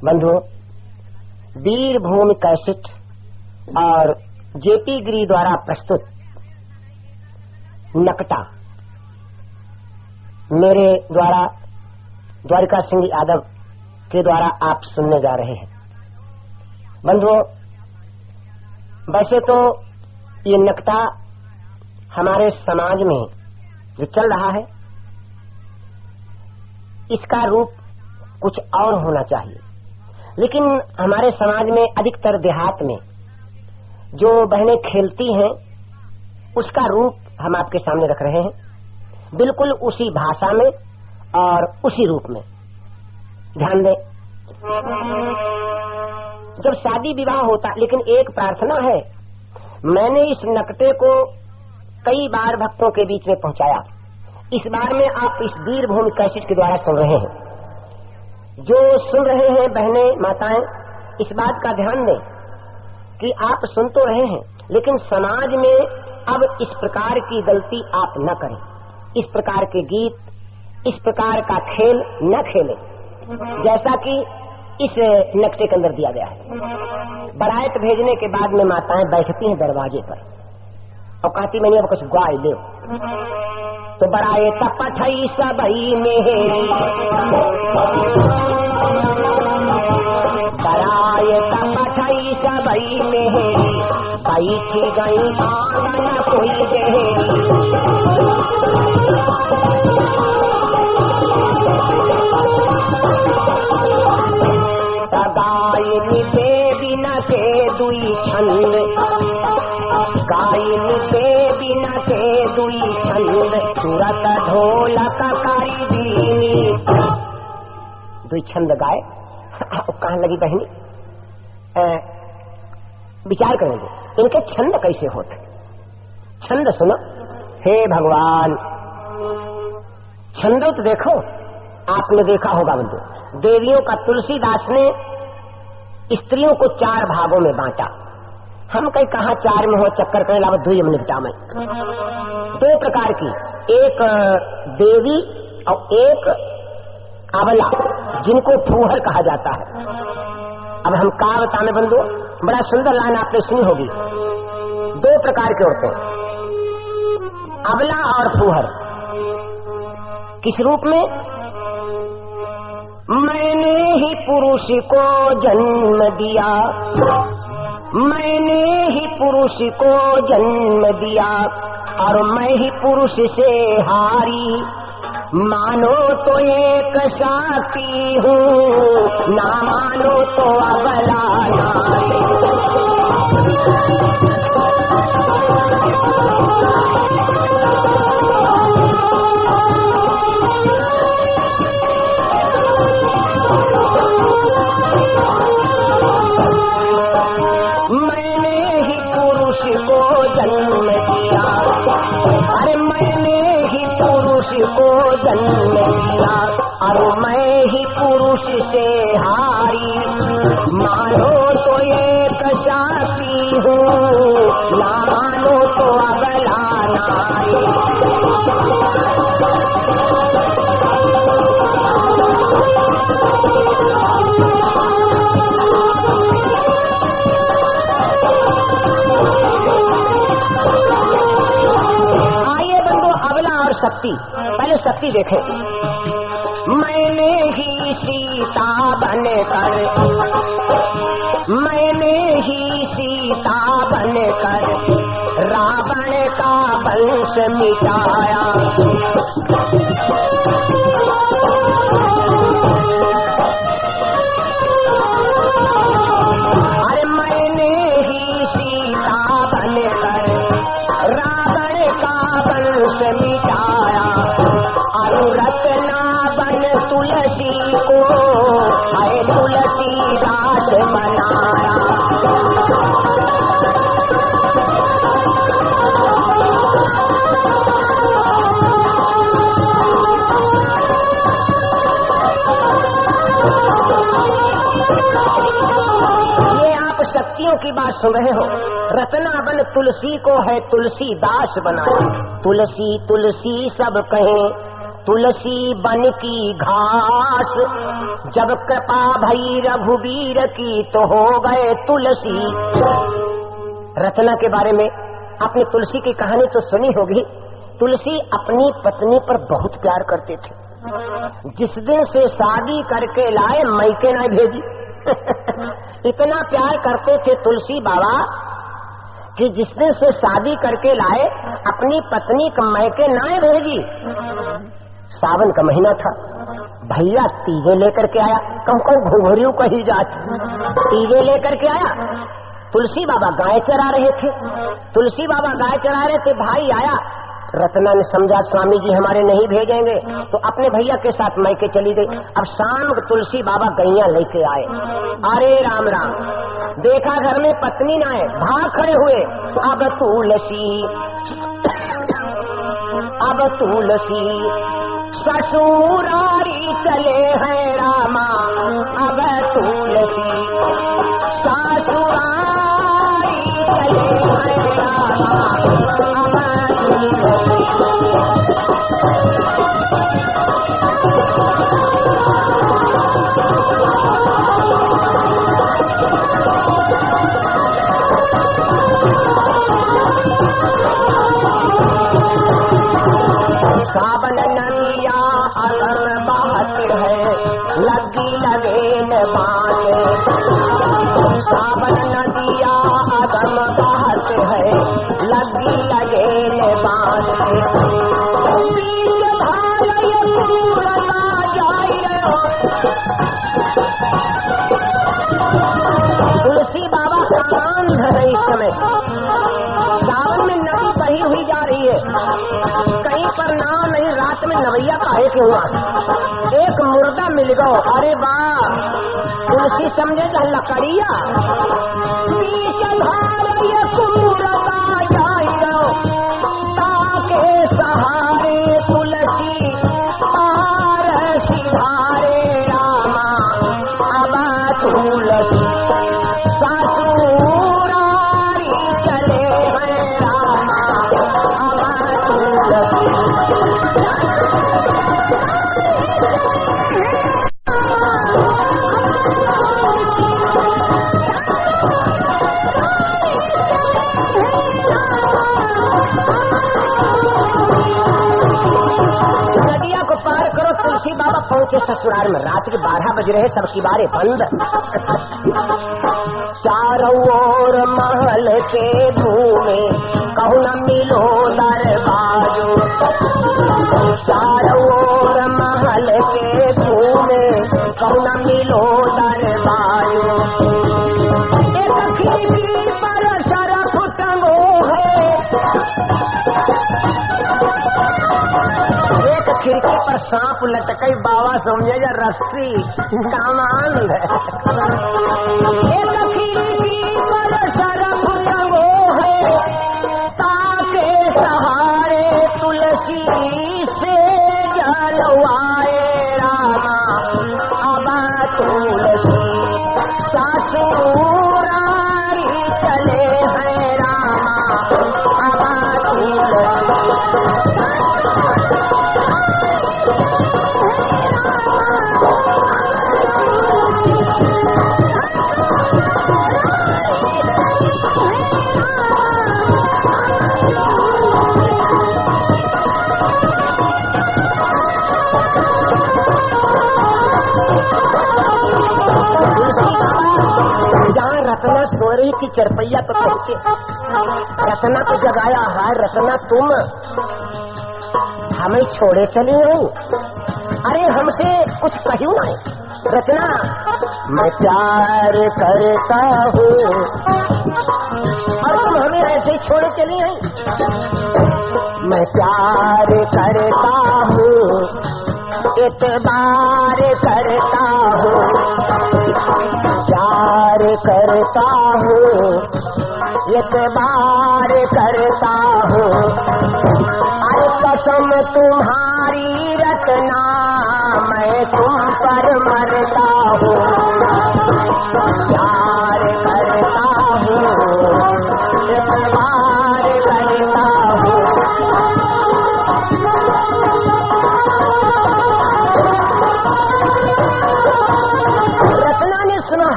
बंधु, वीरभूमि कैसेट और जेपी गिरी द्वारा प्रस्तुत नकटा मेरे द्वारा द्वारिका सिंह यादव के द्वारा आप सुनने जा रहे हैं। बंधुओं, वैसे तो ये नकटा हमारे समाज में जो चल रहा है इसका रूप कुछ और होना चाहिए, लेकिन हमारे समाज में अधिकतर देहात में जो बहनें खेलती हैं उसका रूप हम आपके सामने रख रहे हैं, बिल्कुल उसी भाषा में और उसी रूप में। ध्यान दें, जब शादी विवाह होता, लेकिन एक प्रार्थना है, मैंने इस नकटे को कई बार भक्तों के बीच में पहुंचाया। इस बार में आप इस वीरभूमि कैसेट के द्वारा सुन रहे हैं। जो सुन रहे हैं बहनें माताएं, इस बात का ध्यान दें कि आप सुन तो रहे हैं, लेकिन समाज में अब इस प्रकार की गलती आप न करें। इस प्रकार के गीत, इस प्रकार का खेल न खेलें, जैसा कि इस नक्शे के अंदर दिया गया है। बारात भेजने के बाद में माताएं बैठती हैं दरवाजे पर और कहती मैंने अब कुछ ग्वाल दे, तो बरात पठई सबई मेहरी, बरात पठई सबई मेहरी, बैठी गई आंगन कोई देहरी। गायनी देवी न के दुई छंद, गायनी देवी न के दुई छंद, तुरत ढोलक कारी दीनी। दुई छंद गाए, कहाँ लगी बहनी? विचार करेंगे इनके छंद कैसे होते। छंद सुनो, हे भगवान, छंदो तो देखो, आपने देखा होगा बंधु, देवियों का तुलसीदास ने स्त्रियों को 4 भागों में बांटा। हम कहीं कहा 4 में हो, चक्कर करे लाभ दुई में निपटा में। 2 प्रकार की, एक देवी और एक अबला, जिनको फूहर कहा जाता है। अब हम कहा बताने बंधु, बड़ा सुंदर लाइन आपने सुनी होगी। 2 प्रकार के होते हैं, अबला और फूहर। किस रूप में? मैंने ही पुरुष को जन्म दिया, मैंने ही पुरुष को जन्म दिया, और मैं ही पुरुष से हारी, मानो तो एक साथी हूँ, ना मानो तो अबला नारी। को जन्म दिया और मैं ही पुरुष से हारी, मानो तो एक साथी हूँ, ना मानो तो अबला नारी। आइए बंधु, अबला और शक्ति, पहले शक्ति देखें। मैंने ही सीता बनकर, मैंने ही सीता बनकर रावण का वंश मिटाया, अरे मैंने ही सीता बनकर रावण का वंश मिटाया, रत्ना बन तुलसी को है तुलसीदास बनाया। ये आप शक्तियों की बात सुन रहे हो। रत्ना बन तुलसी को है तुलसीदास बनाया। तुलसी तुलसी सब कहें तुलसी बन की घास, जब कृपा भई रघुवीर की तो हो गए तुलसी। रचना के बारे में आपने तुलसी की कहानी तो सुनी होगी। तुलसी अपनी पत्नी पर बहुत प्यार करते थे। जिस दिन से शादी करके लाए मैके न भेजी। इतना प्यार करते थे तुलसी बाबा कि जिस दिन से शादी करके लाए अपनी पत्नी को मैके न भेजी। सावन का महीना था, भैया तीजे लेकर के आया। कहूँ घुघरियों कही जाती, तीजे लेकर के आया। तुलसी बाबा गाय चरा रहे थे। तुलसी बाबा गाय चरा रहे थे, भाई आया। रत्ना ने समझा स्वामी जी हमारे नहीं भेजेंगे, तो अपने भैया के साथ मैके चली गई। अब शाम को तुलसी बाबा गैया लेके आए। अरे राम राम, देखा घर में पत्नी ना है, भाग खड़े हुए। अब तुलसी ससुरारी चले हैं रामा। अब तुलसी ससुरारी चले हैं रामा। सावन नदिया अगर बहत है, लगी लगेन बाँस। सावन नदिया अगर बहत है, लगी लगेन बाँस। तुलसी बाबा आनंद है इस समय। सावन में नदी बही हुई जा रही है, कहीं पर नाव नहीं। रात में नवैया काहे के हुआ, एक मुर्दा मिल गो। अरे वाह, तुलसी समझे जा लकड़िया। ताके सहारे तुलसी पार सिधारे रामा। अब तुलसी ससुरारी चले हैं रामा। अब तुलसी नदिया को पार करो। तुलसी बाबा पहुंचे ससुराल में। रात के 12 बज रहे, सबकी बारें बंद। चारों ओर महल के घूमे, कहूँ न मिलो दरबाजो। चारों ओर महल के घूमे, कहूँ न मिलो दरबाजो। एक खिड़की पर सरफ टंगो है, एक खिड़की पर सांप लटकई। बाबा समझे जा रस्सी कामांध। एक खिड़की पर सरफ टंगो है, ताके सहारे तुलसी से जलवाए रामा। अब तुलसी ससुरारी चले हैं रामा। अब तुलसी जहाँ रत्ना सो रही थी चरपैया पर पहुँचे। रत्ना को जगाया, हाय रत्ना तुम हमें छोड़े चली नहीं? अरे हमसे कुछ कहियो नहीं। रत्ना, मैं प्यार करता हूँ और तुम हमें ऐसे ही छोड़े चली नहीं। मैं प्यार करता हूँ, एतबार करता हूँ, प्यार करता हूँ, एतबार करता हूँ। अरे कसम तुम्हारी रत्ना, मैं तुम पर मरता हूँ। प्यार करता हूँ, एतबार करता हूँ।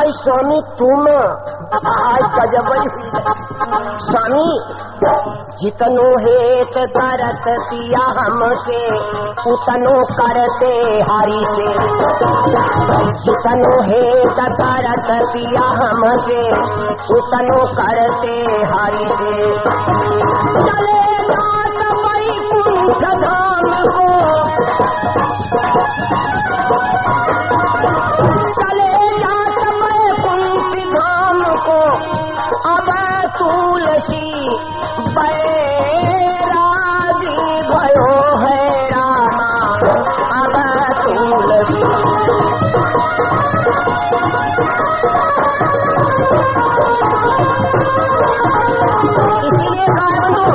आई स्वामी तुम आज गजब स्वामी जितनो हेत करत पिया हमसे उतनो करते हरि से, जितनो हेत करत पिया हमसे उतनो करते हरि से। चले जात वैकुंठ धाम को, चले जात वैकुंठ धाम को, अब तुलसी बैरागी भयो है रामा, अब तुलसी। इसीलिए कहा बंधु,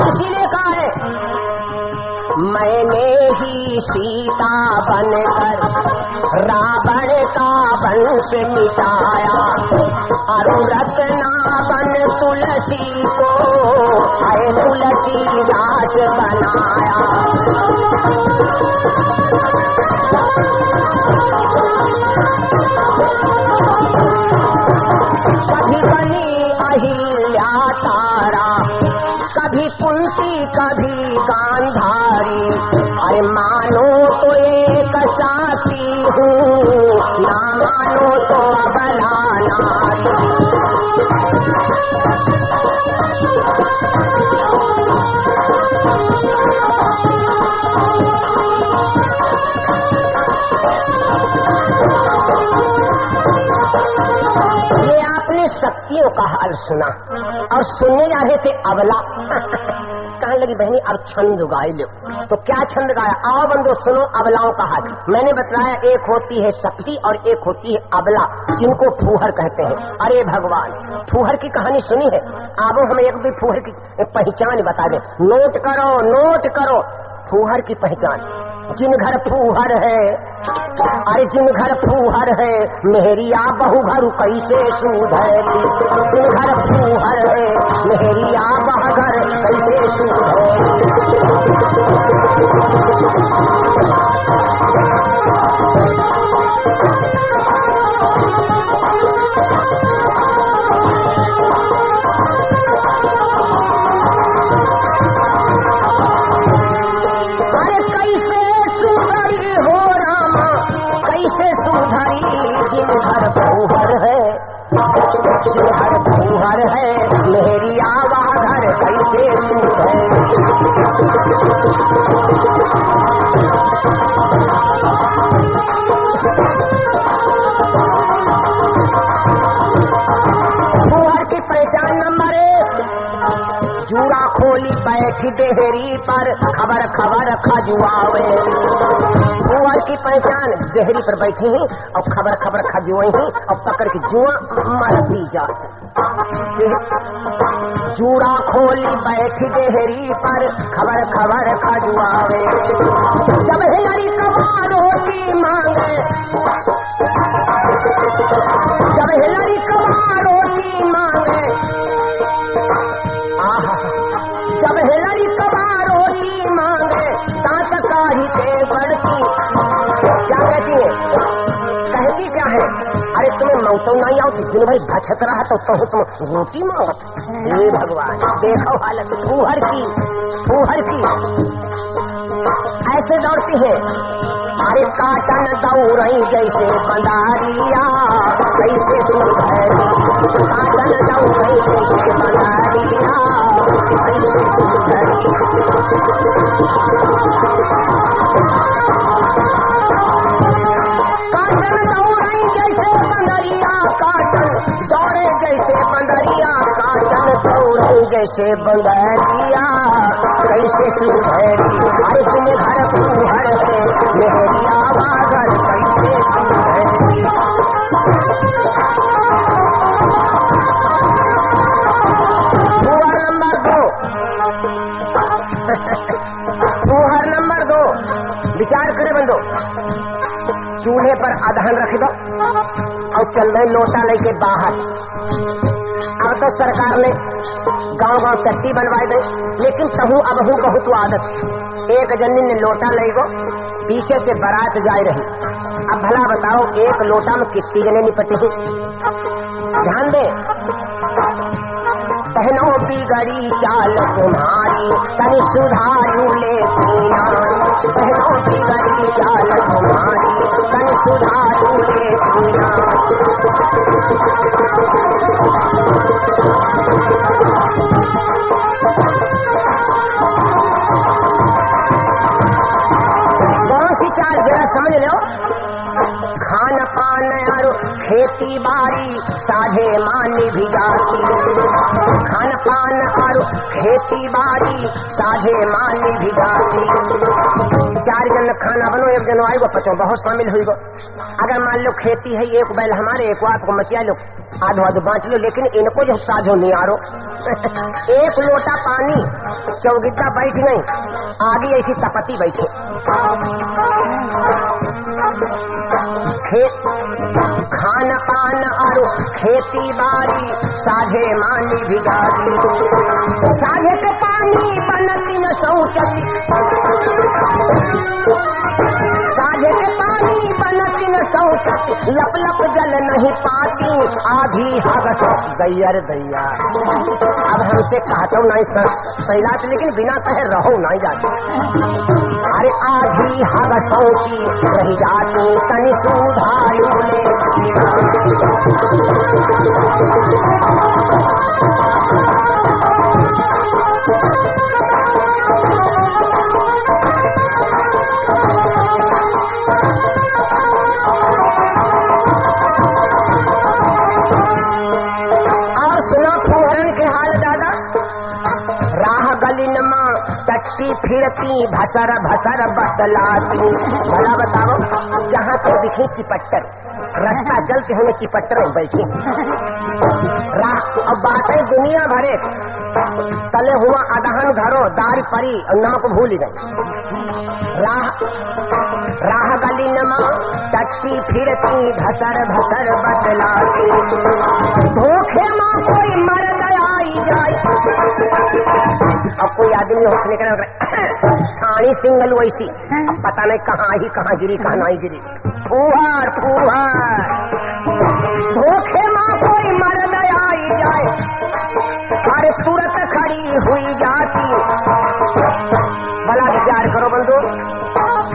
इसीलिए कहा है मैंने ही सीता बनकर रावण का वंश मिटाया, अरुरत्ना बन तुलसी को आए तुलसी दास बनाया। कभी बनी अहिल्या तारा, कभी कुंती कभी गांधारी, अरे मानो तो एक साथी हूँ, ना मानो तो अबला नारी। ये आपने शक्तियों का हाल सुना और सुनने जा रहे थे अबला। कहने लगी बहनी अब छंद गाए लो, तो क्या छंद गाया? आओ बंदो सुनो अबलाओं का हाल। मैंने बताया एक होती है शक्ति और एक होती है अबला, जिनको फूहर कहते हैं। अरे भगवान, फूहर की कहानी सुनी है? आओ हमें एक भी फूहर की पहचान बता दे। नोट करो, नोट करो फूहर की पहचान। जिन घर फूहर है, अरे जिन घर फूहर है, मेहरिया बहु घर कैसे सुधरी। जिन घर फूहर है, मेहरिया बहु घर कैसे सुधरी। घर फूहर है, मेरी आवा घर कैसे सुधरे। फूहर की पहचान नंबर 1, जूड़ा खोली बैठी देहरी पर, खबर खबर खजुआवे। फूहर की पहचान देहरी पर बैठी ही और खबर खबर खजुआई ही और पकड़ के जुआ मरती जा। जूड़ा खोली बैठी देहरी पर, खबर खबर खजुआवे। जब हिलरी कबा रोटी मांगे, जब हिलरी कबा रोटी मांगे, जब हिलरी कबा रोटी मांगे, दांत काही के बढ़ती। क्या कहती है? कहती क्या है? अरे तुम्हें मौतो नहीं आओ, दिन भर भछत रहा तो तुम रोटी मांगत। हे भगवान, देखो हालत फूहर की, फूहर की ऐसे दौड़ती है। अरे काटन दौड़ई जैसे बंदारिया, कैसे सुधरी। काटन दौड़ई जैसे बंदारिया, कैसे सुधरी। काटन दौड़ई जैसे बंदरिया, काटन दौड़े जैसे बंदरिया, काटन दौड़ई जैसे बंदरिया, कैसे सुधरी। अरे तुम्हें घर फूहर है, मेरी आवाज घर कैसे सुधरी। फूहर नंबर 2, फूहर नंबर 2, विचार करे बंदो। चूल्हे पर अदहन रख दो और चल रहे लोटा लेके बाहर। अब तो सरकार ने गांव गांव चट्टी बनवाई गई, लेकिन तहु अब हूँ बहुत आदत। एक जनी ने लोटा ले गो, पीछे से बारात जाए रही। अब भला बताओ एक लोटा में कितनी जने निपटे हैं? ध्यान दे। बहनों बिगड़ी चाल तुम्हारी तनि सुधारू ले नारी, बहनों बिगड़ी चाल तुम्हारी तनि सुधारू ले नारी। चाल जरा समझ लो। खान पान और खेती बाड़ी साझे मानी भी जाती, खान पान और खेती बाड़ी साझे मानी भी जाती। 4 जन खाना बनो, 1 जन आएगो, 5 बहुत शामिल हुई गो। अगर मान लो खेती है, 1 बैल हमारे, 1 आपको मचिया लो, आधो आधो बांट लो, लेकिन इनको जो साझो नहीं आ रो 1 लोटा पानी चौगिद्दा बैठ नहीं, आगे ऐसी तपती बैठे। खान पान और खेती बाड़ी साझे मानी भिगारी, साझे के पानी बनती न शौचती, साझे के पानी बनती न शौचती, लप लप जल नहीं पाती, आधी हगस दैयर दैया। अब हमसे कहता हूँ नहीं सर सैलात, लेकिन बिना कहे रहो नहीं जाती। अरे आधी हगसों की रही जाती तनि सुधारू ले। और सुना फूहरन के हाल दादा। राह गलिन माँ टट्टी फिरती भसर भसर बतलाती। भला बताओ, जहाँ तो दिखे चिपट्टर, रास्ता जलते हुए चिपट्टर में बैठी। राह अब बातें दुनिया भरे, तले हुआ अदहन घरों दाल परी और नमक भूल गई। राह गलिन माँ टट्टी फिरती भसर भसर बतलाती। धोखे माँ कोई मर्द आई जाए, अब कोई आदमी होश निकल छाणी सिंगल वैसी, अब पता नहीं कहाँ ही कहाँ गिरी कहाँ नहीं गिरी। फूहर फूहर धोखे माँ कोई मर्द आई जाए, अरे तुरंत खड़ी हुई जाती। भला विचार करो बंधु,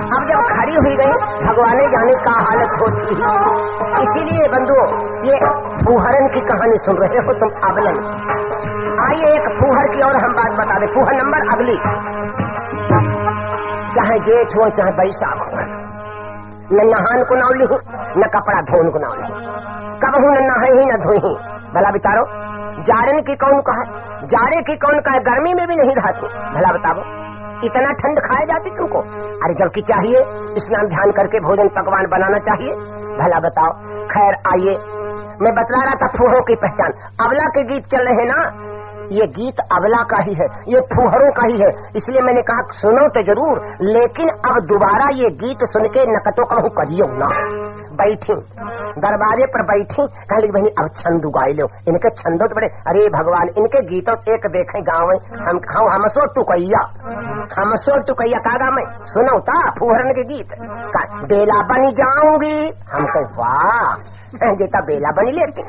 अब जब खड़ी हुई गई भगवान जाने का हालत होती है। इसीलिए बंधु ये फूहरन की कहानी सुन रहे हो तुम अबलन। आइए एक फूहर की और हम बात बता दें। फूहर नंबर अगली, चाहे जेठ हो चाहे बैसाख हो, न नहान को नाव ली न कपड़ा धोन को नाव ली, कब हूँ न नहाई ही न धोई। भला बितारो, जाड़न की कौन का है, जाड़े की कौन का है, गर्मी में भी नहीं रहती। भला बताओ, इतना ठंड खाए जाती तुमको? अरे जबकि चाहिए स्नान ध्यान करके भोजन पकवान बनाना चाहिए। भला बताओ। खैर आइए, मैं बतला रहा था फूहों की पहचान। अबला के गीत चल रहे हैं ना, ये गीत अबला का ही है, ये फूहरों का ही है। इसलिए मैंने कहा सुनो तो जरूर, लेकिन अब दोबारा ये गीत सुन के नकटो कहूँ करियो ना। बैठी दरवाजे पर बैठी, कहली बहनी अब छंद उगाई लो। इनके छंदों तो बड़े, अरे भगवान इनके गीतों एक देखे गाँव में हमसो टुकैया का गाँव में सुनो था फूहरन के गीत। बेला बनी जाऊंगी, हम कहे वाह जेता बेला बनी लेती।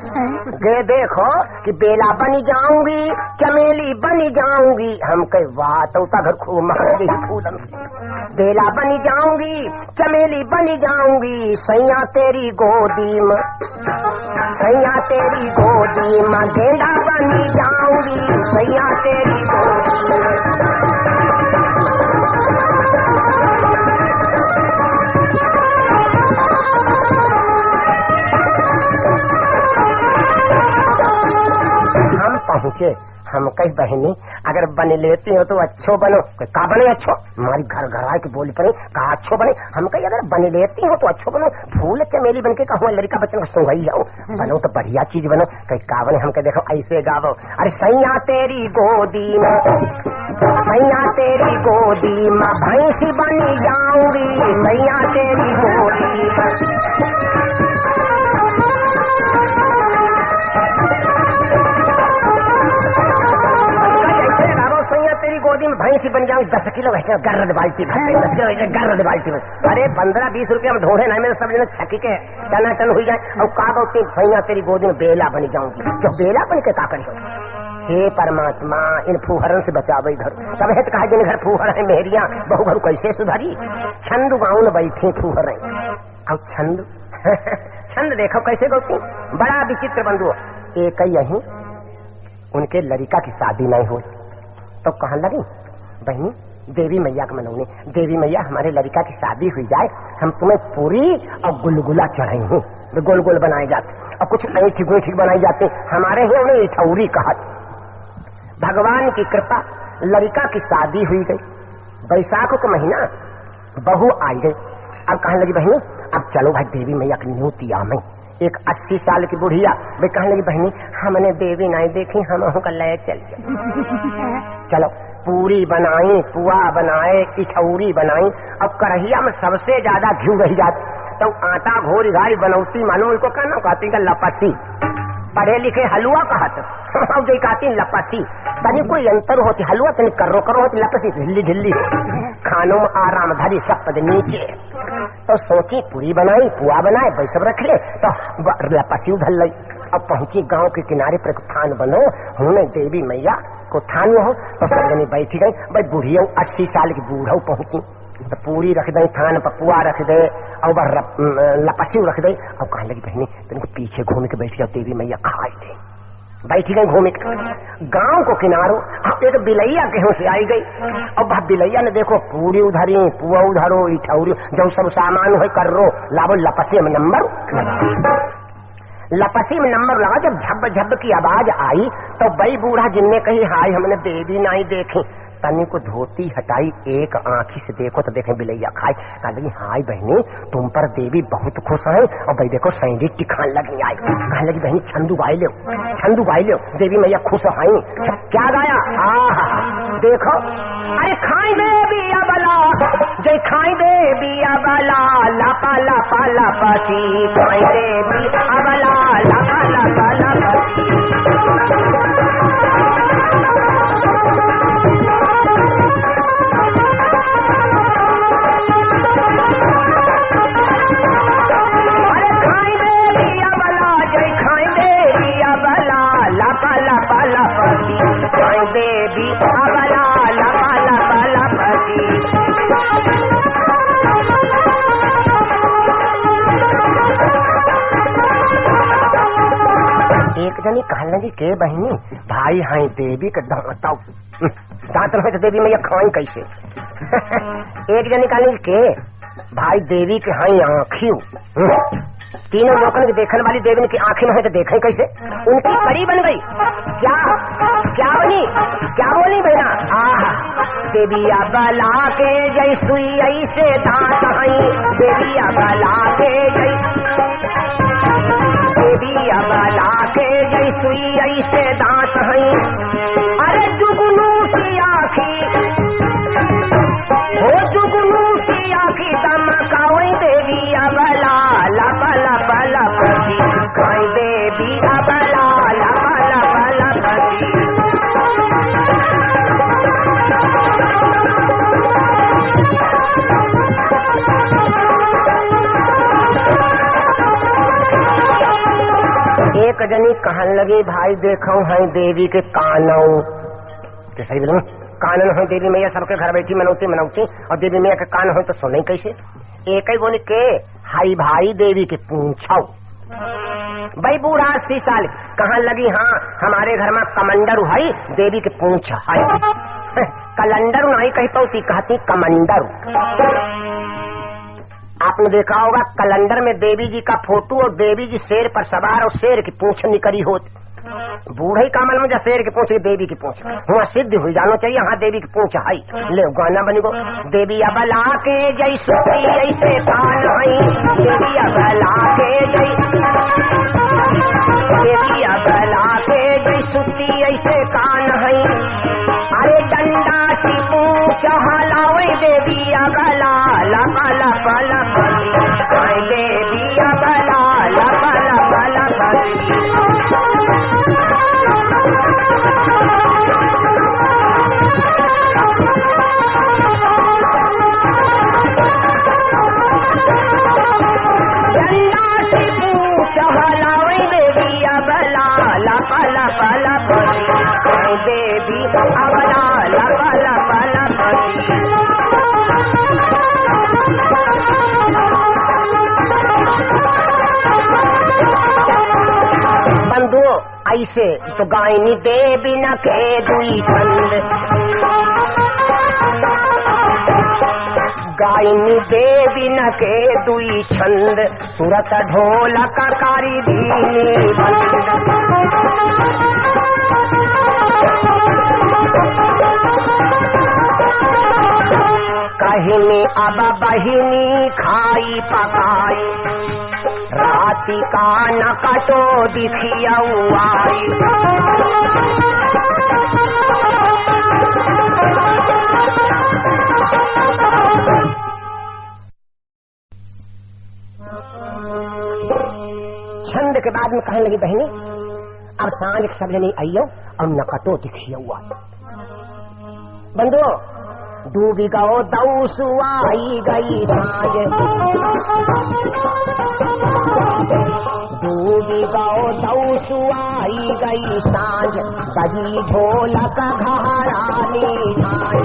गे देखो कि बेला बनी जाऊंगी, चमेली बनी जाऊंगी, हम कहे वाह तो घर खूब मार गई फूलन। बेला बनी जाऊंगी, चमेली बनी जाऊंगी, सैया तेरी गोदी में, सैया तेरी गोदी में गेंदा बनी जाऊंगी, सैया तेरी गोदी में। पहुँचे हम कई बहनी, अगर बन लेती हो तो अच्छो बनो। का बने अच्छो, हमारी घर घर आए की बोली पड़े कहा अच्छो बने। हम कही अगर बन लेती हो तो अच्छो बनो, फूल चमेली बन के कहूँ लड़का बच्चन को सुंघई जाओ, बनो तो बढ़िया चीज बनो। कहीं का बने, हमके देखो ऐसे गावो, अरे सैया तेरी गोदी में, सैया तेरी गोदी में भैंसी बनी जाऊंगी, सैया तेरी गोदी में। तेरी गोदी गोदी में भैंसी बन जाऊँ 10 किलो वैसे गर्रद बाल्टी भरते 10 किलो वैसे गर्रद बाल्टी में। अरे 15-20 रुपया में ढोड़े नहीं, मेरे सब जने छकी के टनाटन हो जाए और का दो भैया तेरी गोदी में बेला बनी जाऊंगी, जो बेला बन के काकड़ी हो। हे परमात्मा, इन फूहरन से बचावे घर। सब है तो कहा जिन घर फूहर है मेहरिया बहु घर कैसे सुधारी। छंद गाँव न बैठी फूहर और छंद छंद देखो कैसे गौती, बड़ा विचित्र बंधु। एक यही उनके लड़का की शादी नहीं हुई तो कहने लगी बहनी देवी मैया के मनौने, देवी मैया हमारे लड़का की शादी हुई जाए, हम तुम्हें पूरी और गुलगुला चढ़ाएंगे, गोल गोल बनाए जाते और कुछ ऐठी गुठी बनाई जाती, हमारे ही उन्हें इठौरी कहा। भगवान की कृपा लड़का की शादी हुई गई, बैसाख का महीना बहू आई गई। अब कहने लगी बहनी अब चलो भाई देवी मैया की न्यूतिया में। एक 80 साल की बुढ़िया वे कहने लगी बहनी हमने देवी नहीं देखी, हम का लय चल चलो पूरी बनाई, पुआ बनाए, इठौरी बनाई। अब करहिया में सबसे ज्यादा घी रही जाती तो आटा घोरी घारी बनौती, मानो उनको कहना कहती का लपसी, पढ़े लिखे हलवा कहत कहती लपसी, तनी कोई अंतर होती हलवा तनी कर्रो करो होती, लपसी ढिल्ली ढिल्ली खानों में आराम धरी सब पद नीचे। तो सोची पूरी बनाई, पुआ बनाए, भाई सब रख ले तो लपसी उधर लई। अब पहुंची गांव के किनारे पर थान बनो, उन्होंने देवी मैया को थान हो तो सब जने बैठ गई। भाई बुढ़िया 80 साल की बूढ़ा पहुंची तो पूरी रख दे, थान पर पुआ रख दे और लपसी रख दे। और कहने लगी बहनी तुमको पीछे घूम के बैठ जाओ, देवी मैया खाई दे। बैठी गई घूमे गांव को किनारो। अब एक बिलैया कहीं से आई गई, अब बिलैया ने देखो पूरी उधरी, पुआ उधरो, इठौरी जो सब सामान हो कर रो लाभो लपसी में नंबर लगा। लपसी में नंबर लगा, जब झब झब की आवाज आई तो बई बूढ़ा जिनने कही हाय हमने देवी नहीं देखी, तनी को धोती हटाई, एक आंखी से देखो तो देखे बिलैया खाई। कहा लगी हाय बहनी तुम पर देवी बहुत खुश है, और भाई देखो सैंडी टिखान लगी आई। कहने लगी बहनी छंदू गाई लो, छंदू गाई लो, देवी मैया खुश है। क्या गाया देखो, अरे खाई दे बिया बला जय खाई दे बिया बला लापा लापा लापाची, खाई दे बिया बला लापा लापा लापाची। देवी अबला लपा लपा लपसी। एक जनी कहने लगी के बहनी भाई हाई देवी के दांत में तो देवी मैया खाई कैसे। एक जनी कहने लगी के भाई देवी के हाई आँखी, तीनों लोगों के देखने वाली देवी की आंखें में है तो देखे कैसे। उनकी कड़ी बन गई। क्या क्या बनी, क्या बोली बहना देविया बला के जय सुई ऐसे दांत हई, देविया बला के जय, देविया बला के जय सुई ऐसे दांत हई। अरे जुगनू की आँखी हो, जुगनू की आँखी दमकावई देविया बला लपा लपा लपसी, खाई देविया बला लपा लपा लपसी। एक जनी कहने लगी भाई देखो है देवी के कानों के, सही बोलो कानन हो देवी मैया सबके घर बैठी मनौती मनौती, और देवी मैया के कान हो तो सुने कैसे। एक ही बोली के हाई भाई देवी के पूछो। भाई बूढ़ा 80 साल कहाँ लगी हाँ हमारे घर में कमंडर है देवी के पूछ है। कलंडर नहीं कही पौती कहती कमंडर। आपने देखा होगा कैलेंडर में देवी जी का फोटो और देवी जी शेर पर सवार और शेर की पूंछ निकली होती। बूढ़े कामल में जब शेर की पूंछ देवी की पूंछ वहाँ सिद्ध हुई जाना चाहिए हाँ देवी की पूंछ है। ले गाना बनी गो देवी अबला के जय सुती ऐसे कान है, देवी अबला के जय, देवी अबला के जय सुती ऐसे कान है। अरे डंडा की पूंछ हलावे देवी अबला लपा लपा लपसी, देवी अबला लपा लपा लपसी। पला पसी देवी अबला लपला पला पसी। बंधुओं ऐसे तो गायनी देवी न के दुई छंद, गायनी देवी न के दुई छंद सुरत ढोलक कारी दीनी बंद। कहिनी अब बहिनी खाई पकाई राति का न कटो दिखियाई। छंद के बाद में कहने लगी बहनी अब सांझ के सब जनी आइयो और न कटो दिखियाई। बंधुओं डूबी गो दौसु आई गई सांझ, डूबी गो दौसु आई गई सांझ बजी ढोलक घरानी झांझ।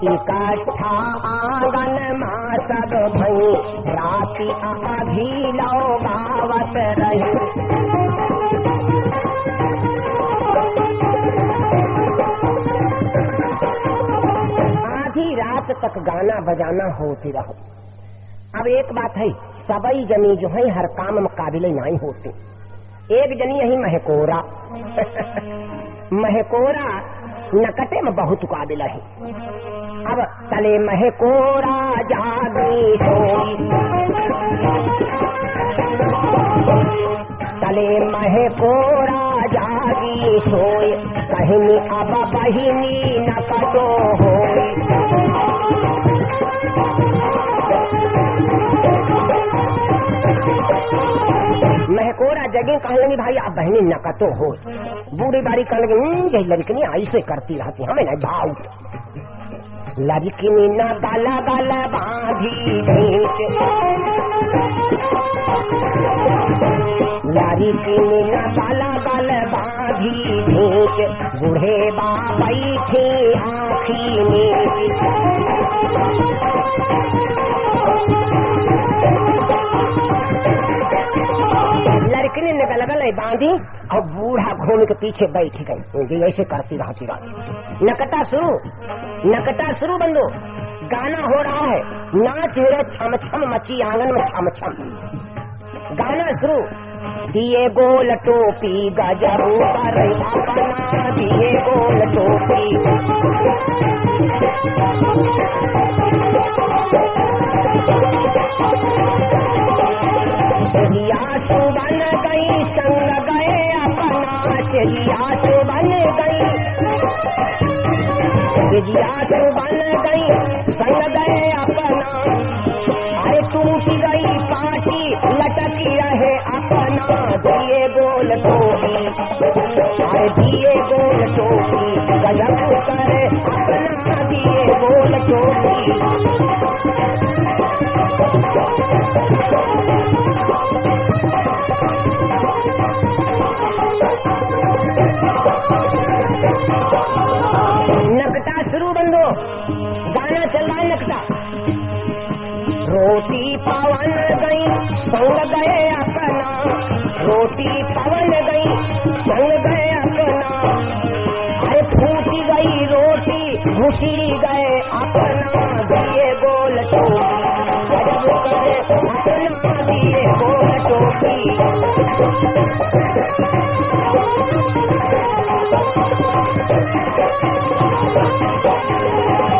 इकट्ठा आंगन मां सब भई राति आधी लो गावत रही। आधी रात तक गाना बजाना होती रहो। अब एक बात है सबई जनी जो है हर काम में काबिल नहीं होती। एक जनी यही महकोरा महकोरा नकटे में बहुत काबिल है। अब तले महकोरा जागी सोई, तले महकोरा जागी सोई कहनी अब बहिनी न कटो होई। महकोरा जगह कहने लगी भाई अब बहनी न कटो हो। बूढ़ी बारी कहने लगी यही लड़कनी ऐसे करती रहती हमें न भाव। लड़कनी न गला गला बांधी भेंट, लड़कनी न गला गला बांधी भेंट बूढ़े बाबई थे आँखी में। लड़कनी ने गला गला बांधी और बूढ़ा घूम के पीछे बैठ गई ऐसे करती रहती रहती। नकटा शुरू बंदो गाना हो रहा है नाच है छम छम मची आंगन में छम छम गाना शुरू। दिए गोल टोपी गजरू पर अपना दिए गोल टोपी, चलिया बन गई संग गए अपना, चलिया बन गई विजिया बन गई संग गए अपना। अरे टूट गई पाटी लटकी रहे अपना दिए गोल टोपी, अरे दिए गोल टोपी गजब करे अपना दिए गोल टोपी। नकटा शुरू बंदो गाना चल रहा है नकटा। रोटी पवन गई संग गए अपना, रोटी पवन गई संग गए अपना। अरे फूटी गई रोटी घुसी गए अपना दिए गोल टोपी गजब करे अपना दिए गोल टोपी।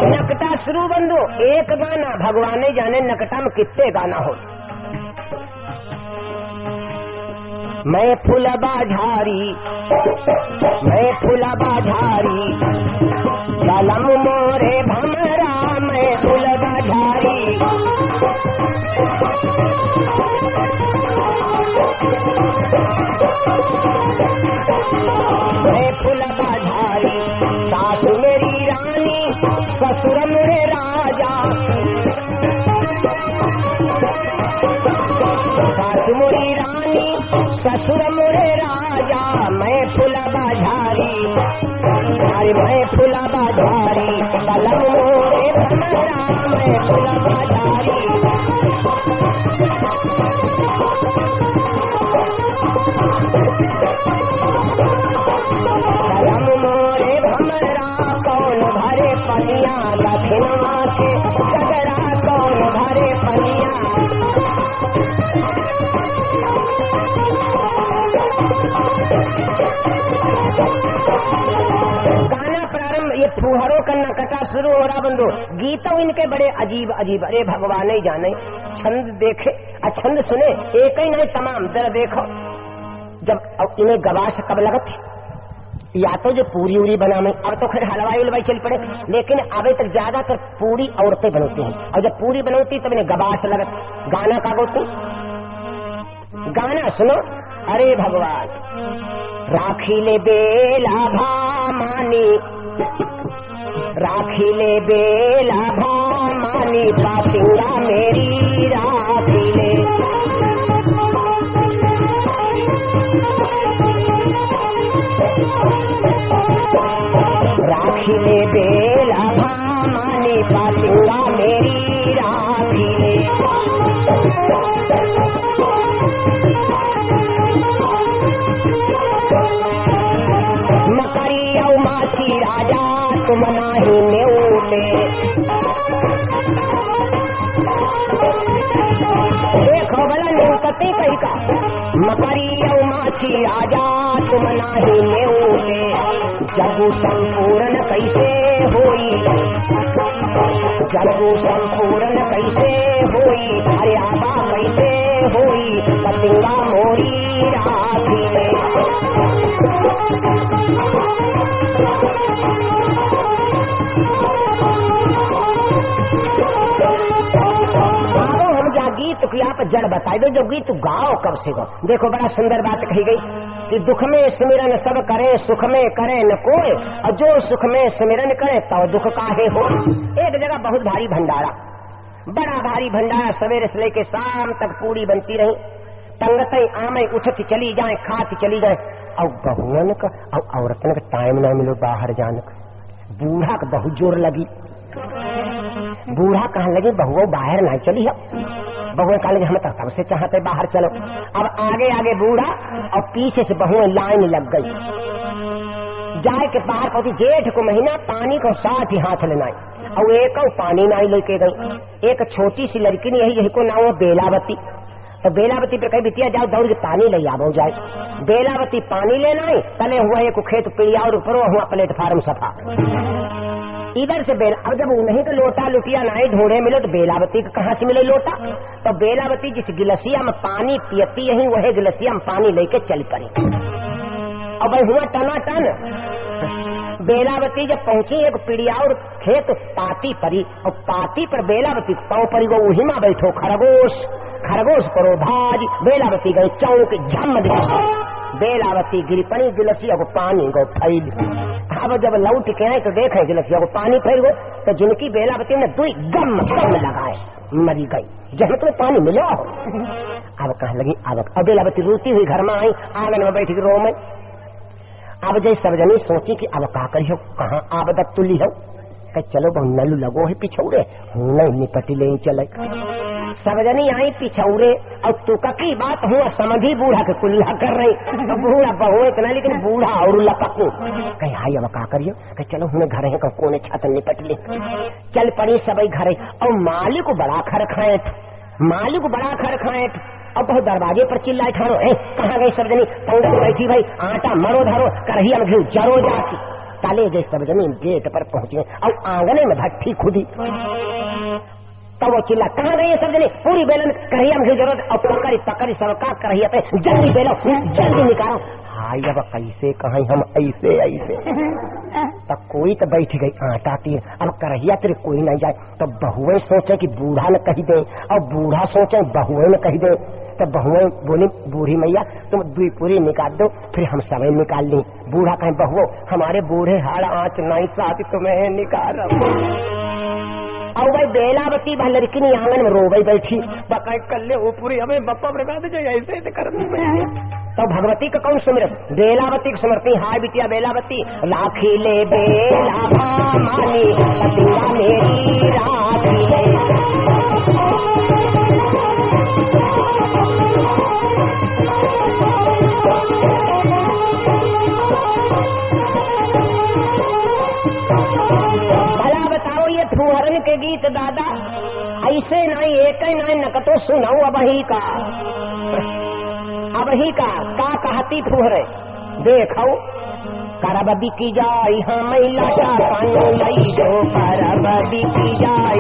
नकटा शुरू बंदो एक गाना भगवान ने जाने नकटा में कितने गाना हो। मैं फुलबा झारी, मैं फुलबा झारी कलम मोरे भमरा, मैं फुलबा झारी। मैं फुलबा झारी सासु मेरी रानी ससुर मेरे राजा। ससुर मोरे राजा मैं फूला बाझारी, अरे मैं फूला बाझारी, पलम मोरे भमरा मैं फूला बाझारी। पलम मोरे भमरा कौन भरे पनिया, दक्षिणवा के गगरा कौन भरे पनिया। गाना प्रारंभ, ये फुहरों का नकटा शुरू हो रहा बंधु। गीतों इनके बड़े अजीब अजीब, अरे भगवान ही जाने। छंद देखे और छंद सुने, एक ही नहीं तमाम। जरा देखो, जब इन्हें गवाश कब लगत, या तो जो पूरी उरी बना में, अब तो खैर हलवाई उलवाई चल पड़े, लेकिन अभी तक ज्यादातर पूरी औरतें बनती हैं, और जब पूरी बनती तब इन्हें गवाश लगत। गाना का गोती, गाना सुनो। अरे भगवान, राखी ले बेला भामानी, राखी ले बेला भामानी, पासिंगा मेरी राखी ले। राखी ले बेला भामानी, पासिंगा मेरी राखी ले। मकरी औ माछी राजा तुम नाही नेउले, देखो भला न्यूकते कही का। मकरी औ माछी राजा तुम नाही नेउले, जगु संपूर्ण कैसे होई, जगु संपूर्ण कैसे होई, अरे आबा कैसे होई, पतिंगा मोरी राखी ले। गीत की आप जड़ बताए दो, जो गीत गाओ कब से गो। देखो बड़ा सुंदर बात कही गई कि दुख में सिमरन सब करे, सुख में करे न कोई, और जो सुख में सिमरन करे तो दुख काहे हो। एक जगह बहुत भारी भंडारा, बड़ा भारी भंडारा, सवेरे से लेके शाम तक पूरी बनती रही। तंगते आमे उठती चली जाए, खाती चली जाए, और बहुअन का और औरतन का टाइम ना मिलो बाहर जाने का। बूढ़ा का बहुत जोर लगी, बूढ़ा कहने लगे बहुओं बाहर नहीं चली है। बहुएं कहने लगे हम तब से चाहते बाहर चलो। अब आगे आगे बूढ़ा और पीछे से बहुएं लाइन लग गई। जाए के बाहर पहुंची, जेठ को महीना, पानी को 60 हाथ लेना, और एक पानी नहीं लेके गई। एक छोटी सी लड़की ने यही को नाम बेलावती, तो बेलावती पर कहीं बिटिया जाओ दौड़ के पानी ले आवो जाए। बेलावती पानी लेना है, तले हुआ एक खेत पिड़िया और ऊपर हुआ प्लेटफार्म सफा। इधर से अब जब उन्हीं का लोटा लुटिया नहीं ढूंढे मिले तो बेलावती का कहाँ से मिले लोटा। तो बेलावती जिस गिलसिया में पानी पियती है, वही गिलसिया में पानी लेके चल पड़ी। अब भाई हुआ टना टन। बेलावती जब पहुंची एक पिड़िया और खेत पाती परी, और पाती पर बेलावती पाँव परी, वो उही में बैठो खरगोश, खरगोश परो भाज। बेलावती गई चौक झम दे, बेलावती गिरी पड़ी गिलसिया को पानी गो फैल। अब जब लौट के आए तो देखे गिलसिया को पानी फैल गो, तो जिनकी बेलावती ने दुई गम गम लगाए, मरी गई। जब तुम्हें पानी मिलो अब कहने लगी, अब बेलावती रोती हुई घर में आई, आंगन में बैठी रो में। अब जैसे सर्वजनी सोची कि अब का करी हो, कहाँ आबदत तुली हो, कह चलो बहु नलू लगो है पिछौरे, नहीं निपटी ले चले। सर्वजनी आई पिछौरे, और तुका की बात हुआ समझी बूढ़ा के कुल्ला कर रही। बूढ़ा बहु इतना, लेकिन बूढ़ा और लपकू कहीं हाई अब का करियो, कह चलो हमें घर है कोने छात निपट ले। चल पड़ी सबई घरे, और मालिक को बड़ा खर खाए, मालिक को बड़ा खर खाए, और बहुत दरवाजे पर चिल्लाए ठानो, कहाँ गई सर्वजनी, पंगत बैठी भाई, आटा मरो धरो, करहिया में घी जरो जाती। ताले गए सर्वजनी गेट पर पहुंचे, और आंगने में भट्ठी खुदी। तो वो चिल्ला, कहाँ गई सर्वजनी, पूरी बेलन करहिया में घी जरो, और पकड़ी पकड़ी सबका करहिया पे, जल्दी बेलो जल्दी निकालो। हाय अब कैसे कहीं हम ऐसे ऐसे। तब कोई तो बैठ गई आटा तीर, अब करहिया तेरे कोई नहीं जाए, तो बहुएं सोचे कि बूढ़ा न कही दे, और बूढ़ा सोचे बहुएं न कही दे। तो बहुएं बोली, बूढ़ी मैया तुम दुई पूरी निकाल दो, फिर हम समय निकाल ली। बूढ़ा कहे बहुओं हमारे बूढ़े हाड़ आँच नहीं साथ तुम्हें निकाल। और भाई बेलावती वह लड़की आंगन में रो गई बैठी, बकाय कर ले वो पूरी हमें बप्पा बर्बाद जो ऐसे करनी। तो भगवती का कौन सुमिरत? बेलावती की सुमरती। हाय बिटिया बेलावती, लाखी ले बेला मानी पतिया मेरी राखी ले। भला बताओ ये फुहरन के गीत दादा ऐसे नहीं एक नहीं नकतो सुनाऊ अबही का का कहती फुहरे देखो करबदी की जाय हम लाटा कानो लई दो करबदी की जाय।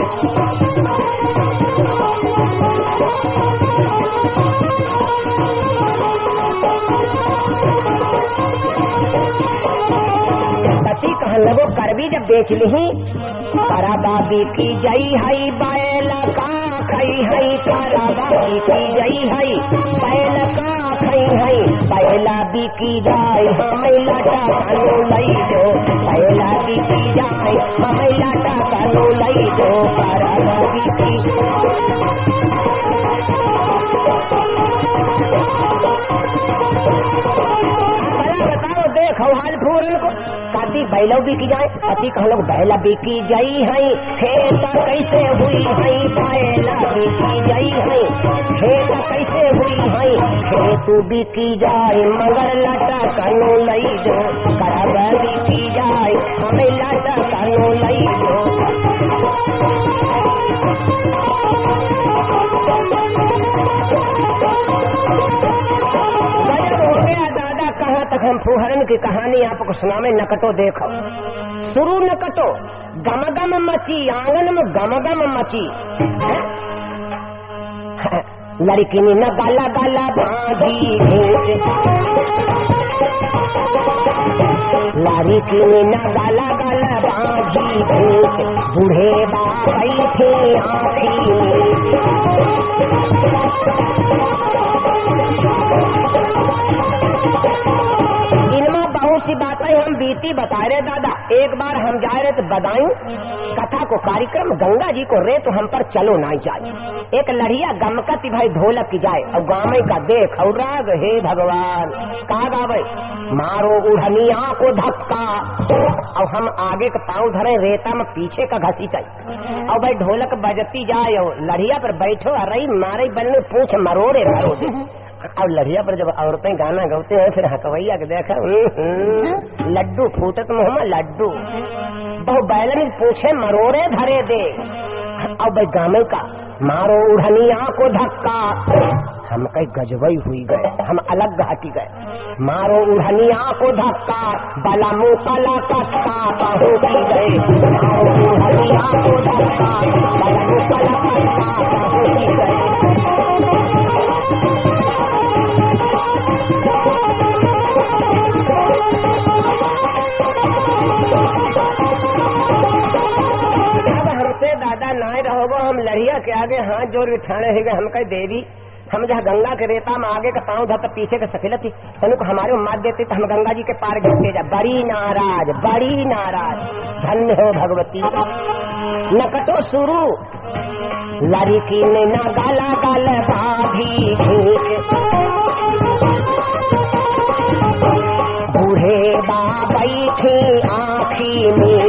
पति कहन लगो करबी जब बेच ली करबदी की जई हई बैल का खई हई करबदी की जई हई बैल का हई पहला बिकी जाय हमें लाटा कानो लई दो पहला बिकी जाय हमें लाटा कानो लई दो करबा बिकी। भला बताओ देखो हाल फूरन को काती बैलो बिकी जाए। पति कह लोग बैला बिकी जाई है खेत कैसे हुई है बैला बिकी जाई है खेत कैसे हुई है खेत बिकी जाए मगर लाटा कानो लई दो करबा बिकी जाए हमें लाटा कानो लई दो। दादा कहाँ तक हम फुहरन की कहानी आपको सुनावे नकटो देखो। शुरू नकटो गम गम मची आंगन में गम गम मची लड़की ने न गाला गाला बांधी लड़की ने न गाला गाला बांधी बूढ़े बाई थे आँखी इनमें बहुत सी बातें हम बीती बता रहे दादा। एक बार हम जा रहे थे बदायूं कथा को कार्यक्रम गंगा जी को रे तो हम पर चलो ना जाए। एक लड़िया गमकती भाई ढोलक की जाए और गाँव का देख और राग हे भगवान कहा गावे मारो उड़निया को धक्का और हम आगे का पाँव धरे रेता में पीछे का घसी चाहिए और भाई ढोलक बजती जाए और लड़िया पर बैठो अरे मारे बलने पूछ मरोड़े मरोड़े। और लड़िया पर जब औरतें गाना गाते हैं फिर हकवैया के देखा लड्डू फूटत मुँह में लड्डू बहु बैलन पूछे मरोड़े धरे दे और भाई गामे का मारो उड़निया को धक्का हम कई गजबई हुई गए हम अलग घाटी गए मारो उड़निया को धक्का बला मुँह कला कटका बाहू की गए मारो उड़निया को धक्का बला मुँह कला कटका बाहू की गए। दादा नाय रहोगो हम लड़िया के आगे हाथ जोड़ बिठाने है हम कहे देवी हम जहाँ गंगा के रेता में आगे का पाँव धरता पीछे का सफेला थी तनु को हमारे मात देते तो हम गंगा जी के पार गिरते जा बड़ी नाराज धन्य हो भगवती। नकटो शुरू लड़की ने ना गाला गाल बाधी बूढ़े बाबई थे आँखी में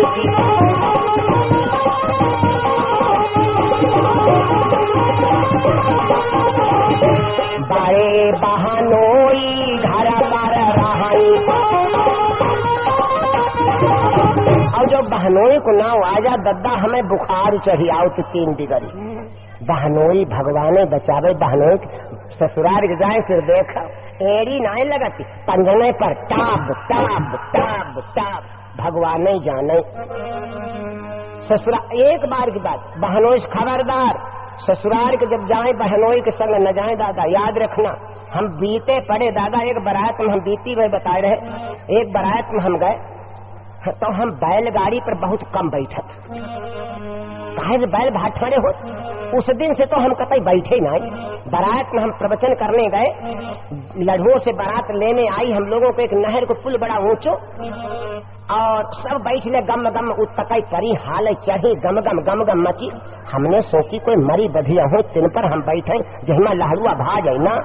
बड़े बहनोई घर पर रहाई और जो बहनोई को नाव आजा दद्दा हमें बुखार चढ़ी आओ तो 3 डिग्री बहनोई भगवाने बचावे बहनोई ससुराल जाए फिर देखा एड़ी नाई लगती पंजने पर टाब टाब टाब टाब भगवाने जाने ससुराल। एक बार की बात बहनोई खबरदार ससुराल के जब जाए बहनोई के संग न जाए दादा याद रखना। हम बीते पड़े दादा एक बारात में हम बीती हुए बता रहे एक बारात में हम गए तो हम बैलगाड़ी पर बहुत कम बैठत काहे बैल भाठाने हो उस दिन से तो हम कतई बैठे नहीं। बारात में हम प्रवचन करने गए, लड़ुओं से बारात लेने आई हम लोगों को एक नहर को पुल बड़ा ऊंचो, और सब बैठ ले गम गम उत्तकई करी हाल चढ़ी गम गम गम गम मची। हमने सोची कोई मरी बधिया हो तिन पर हम बैठे जहिमा लहरुआ भा जाए ना,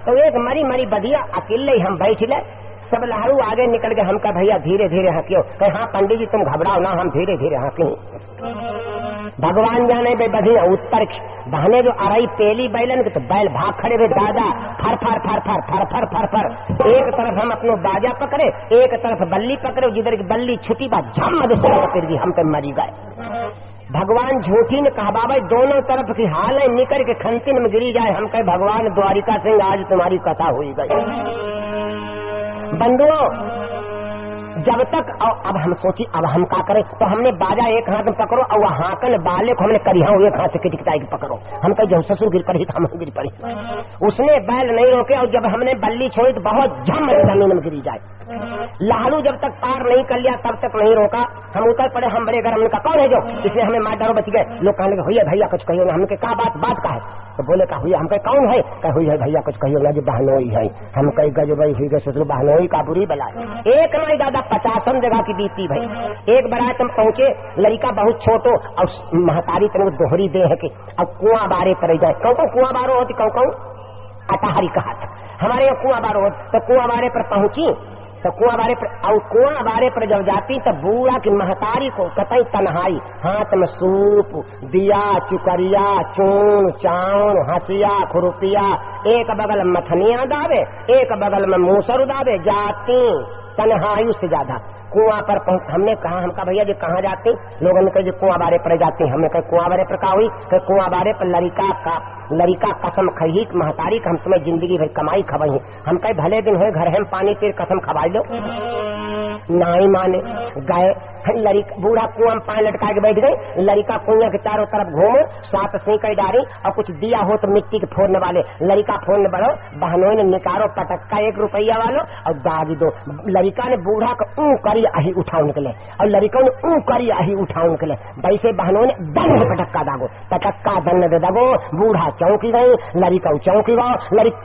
तो एक मरी मरी बधिया अकेले ही हम बैठ ले। सब लहरू आगे निकल के हमका भैया धीरे धीरे हंकियो, कहे हाँ पंडित जी तुम घबराओ ना, हम धीरे धीरे हंकी। भगवान जाने बे बधिया उत्तर बहने जो अरई पेली बैलन के तो बैल भाग खड़े हुए दादा फर फर फर फर फर फर फर फर। एक तरफ हम अपनो बाजा पकड़े, एक तरफ बल्ली पकड़े, जिधर की बल्ली छुटी बात झम पकड़ दी, हम पे मरी गए। भगवान झूठी ने कहा बाबा दोनों तरफ की हाल है निकल के खंतिन में गिरी जाए। हम कहे भगवान द्वारिका सिंह आज तुम्हारी कथा हुई गई। बंधुओं जब तक अब हम सोची अब हम क्या करें, तो हमने बाजा एक हाथ में पकड़ो और वह हाकन बाले को हमने करिया एक हाथ से किटकिटाई पकड़ो। हम कहे जब ससुर गिर पड़ी हम गिर पड़ी। उसने बैल नहीं रोके और जब हमने बल्ली छोड़ी तो बहुत झम जमीन में गिरी जाए। लालू जब तक पार नहीं कर लिया तब तक नहीं रोका। हम उतर पड़े, हम बड़े गर्म का कौन है जो, इसलिए हमें मार डारो बच गए। लोग कहने लगे हुई भैया कुछ कहियो ना। हमने कहा बात का है, तो बोले का हुई। हम कहे कौन है, कहे हुई है भैया कुछ कहियो ना, जो बहनोई है। हम कहे गजबई हुई गए ससुर बहनोई का बुरी बला। एक नहीं दादा 50 जगह की बीती भाई। एक बारात हम पहुंचे, लड़का बहुत छोटो और महतारी तन दोहरी दे है कि अब कुआं बारे पर जाए। कहूँ कुआं बारो होती, कहूँ अटाहरी कहा था हमारे यहाँ कुआं बारो होती। तो कुआं बारे पर पहुंची तो कुआं बारे पर, और कुआं बारे पर जब जाती तो बूढ़ा की महतारी को कतई तन्हाई, हाथ में सूप दिया चुकरिया चून चाउन हसिया खुरुपिया, एक बगल में मथनिया दावे एक बगल में मूसर दावे, जाती तन्हाई से ज्यादा। कुआं पर हमने कहा, हमका भैया जी कहाँ जाती, लोगों ने कहा कुआं बारे पर जाती। हमने कहा कुआं बारे पर का हुई, कि कुआं बारे पर लड़का कसम खही महतारी का हम तुम्हें जिंदगी भर कमाई खवाई। हम कहे भले दिन हुए घर हम पानी तेर कसम खवाई लो। नहीं माने गए, बूढ़ा कुआं में पानी लटका के बैठ गए। लड़का कुआं के चारों तरफ घूमो, 7 सीकई डारी और कुछ दिया हो तो मिट्टी के फोड़ने वाले। लड़का फोड़ने बढ़ो, बहनों ने निकारो पटक्का 1 रुपया वालो और दागी दो। लड़का ने बूढ़ा को ऊ करी आही उठाओ निकले और लड़कों ने ऊ करी आही उठाओ निकले। वैसे बहनों ने दंड पटक्का दागो, पटक्का दंड दे दगो। बूढ़ा चौंकी गई, लड़का चौंकी गो,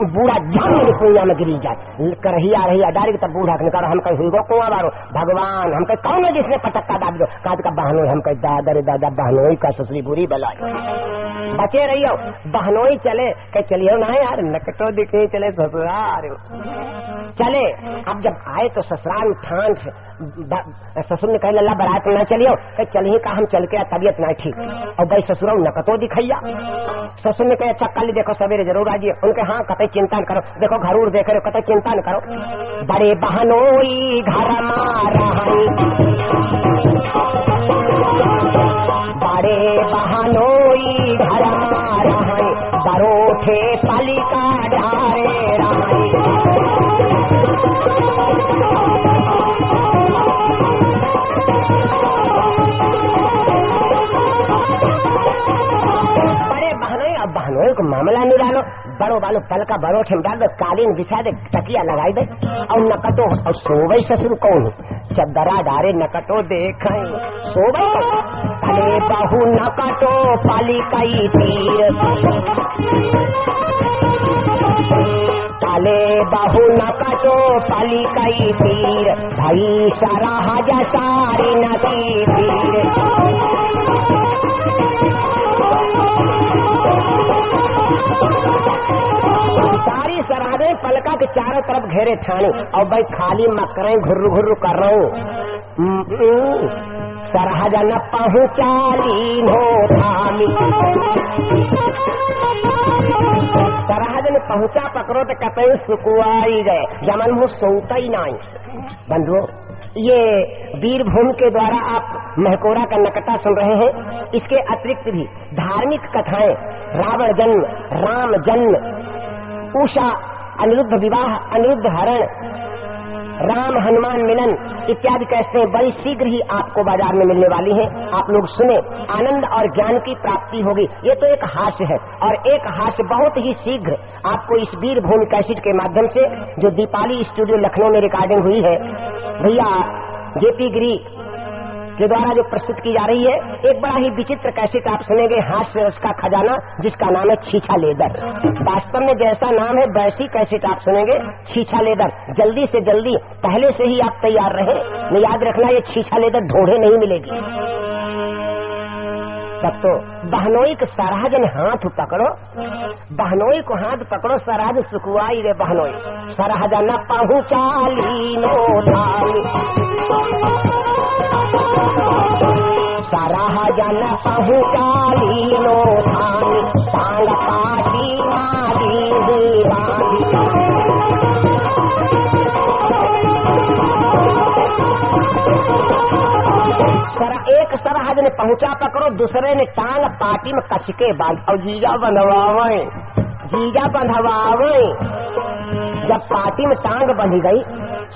बूढ़ा जान कुआं में गिरी जाए। करहिया रही डारी तब बूढ़ा के निकालो। हम कहीं हुई गो कुआं बारो भगवान। हम कहे कौन है जिसने पटक्का दाग दो, का बहनोई। हम कहे दादा रे दादा बहनोई का ससुरी बुरी बलाई। बचे रहियो बहनोई चले, कहे चलियो ना यार नकटो दिखे चले ससुराल चले। अब जब आए तो ससुराल ठान ससुर ने कहे लल्ला बारात ना चलियो, कहे चलिए का हम चल के तबियत ना ठीक और भाई ससुराल नकटो दिखैया। ससुर ने कहे अच्छा कल देखो सवेरे जरूर आजिए। उनके हाँ कतई चिंता न करो, देखो घरूर देख रहे हो कतई चिंता न करो। बड़े बहनोई घर मारा बड़े बहनोई घर मारा बरोठे पालिका ढारे रहे। बहनोई को मामला नहीं डालो, बड़ो बालो पल का बरोठे में डाल दो, कालीन बिछा दे, तकिया लगाई दे और नकटो और सोवई ससुर कौन चदरा डारे नकटो देख सोवई अरे बहु नकटो पालिकाई तीर ताले बहु नकटो पालिकाई तीर भाई सारा हाजा सारी नदी तीर। सारी सराहदें पलका के चारों तरफ घेरे ठानी और भाई खाली मकरें घुर्रू घुर्रू कर रहा हूँ। सरहजा न पहुँचाली हो थामी, सरहज ने पहुँचा पकड़ो तो कतई सुकुआई गए, जमन मुँह सोता ही नहीं। बंधुओं ये वीरभूमि के द्वारा आप महकोरा का नकटा सुन रहे हैं। इसके अतिरिक्त भी धार्मिक कथाएं, रावण जन्म, राम जन्म, उषा अनिरुद्ध विवाह, अनिरुद्ध हरण, राम हनुमान मिलन इत्यादि कैसे बड़ी शीघ्र ही आपको बाजार में मिलने वाली हैं। आप लोग सुने, आनंद और ज्ञान की प्राप्ति होगी। ये तो एक हास्य है और एक हास्य बहुत ही शीघ्र आपको इस वीरभूमि कैसेट के माध्यम से जो दीपाली स्टूडियो लखनऊ में रिकॉर्डिंग हुई है, भैया जेपी गिरी के द्वारा जो प्रस्तुत की जा रही है। एक बड़ा ही विचित्र कैसेट आप सुनेंगे, हास्य रस का खजाना, जिसका नाम है छीछा लेदर। वास्तव में जैसा नाम है वैसी कैसेट आप सुनेंगे, छीछा लेदर। जल्दी से जल्दी पहले से ही आप तैयार रहे, नहीं याद रखना ये छीछा लेदर ढूंढे नहीं मिलेगी। तब तो बहनोई के सराहजन हाथ पकड़ो, बहनोई को हाथ पकड़ो, सराहज सुखवाई रे बहनोई, सराहजन पहुँचाली नो थाली, सराहजन पहुँचाली नो थाली, सांग पाटी मारी दीवानी। एक सरहद ने पहुंचा पकड़ो, दूसरे ने टांग पाटी में कस के बांध और जीजा बंधवावे, जीजा बंधवावे। जब पाटी में टांग बंधी गई,